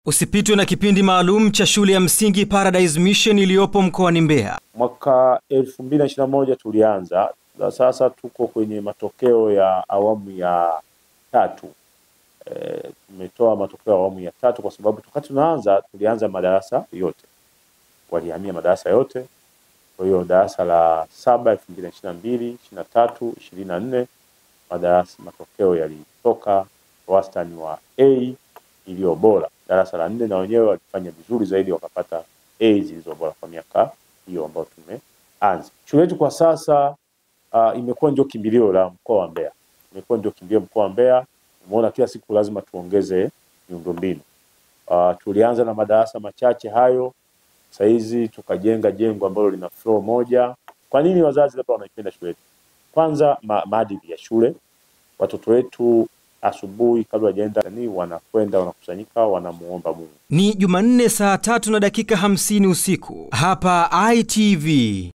Usipitwe na kipindi maalum cha shule ya msingi Paradise Mission iliyopo mkoani Mbeya. Mwaka 2021 tulianza, na sasa tuko kwenye matokeo ya awamu ya 3. Tumetoa matokeo ya awamu ya 3 kwa sababu wakati tunaanza tulianza madarasa yote. Walihamia madarasa yote. Kwa hiyo darasa la 7 2022, 23, 24 madarasa matokeo yalitoka wastani wa A iliyo bora. Darasa la 4 na wenyewe walifanya vizuri zaidi, wakapata A zilizo bora kwa miaka hiyo ambayo tumeanza. Shule yetu kwa sasa imekuwa ndio kimbilio la mkoa wa Mbeya. Imekuwa ndio kimbilio mkoa wa Mbeya. Umeona kila siku lazima tuongeze miundombinu. Tulianza na madarasa machache hayo. Sasa hizi tukajenga jengo ambalo lina floor moja. Kwa nini wazazi labda wanaipenda shule yetu? Kwanza maadili ya shule. Watoto wetu asubuhi kabla hajaenda wanakwenda wanakusanyika wanamuomba Mungu. Ni Jumanne saa 3:50 usiku hapa ITV.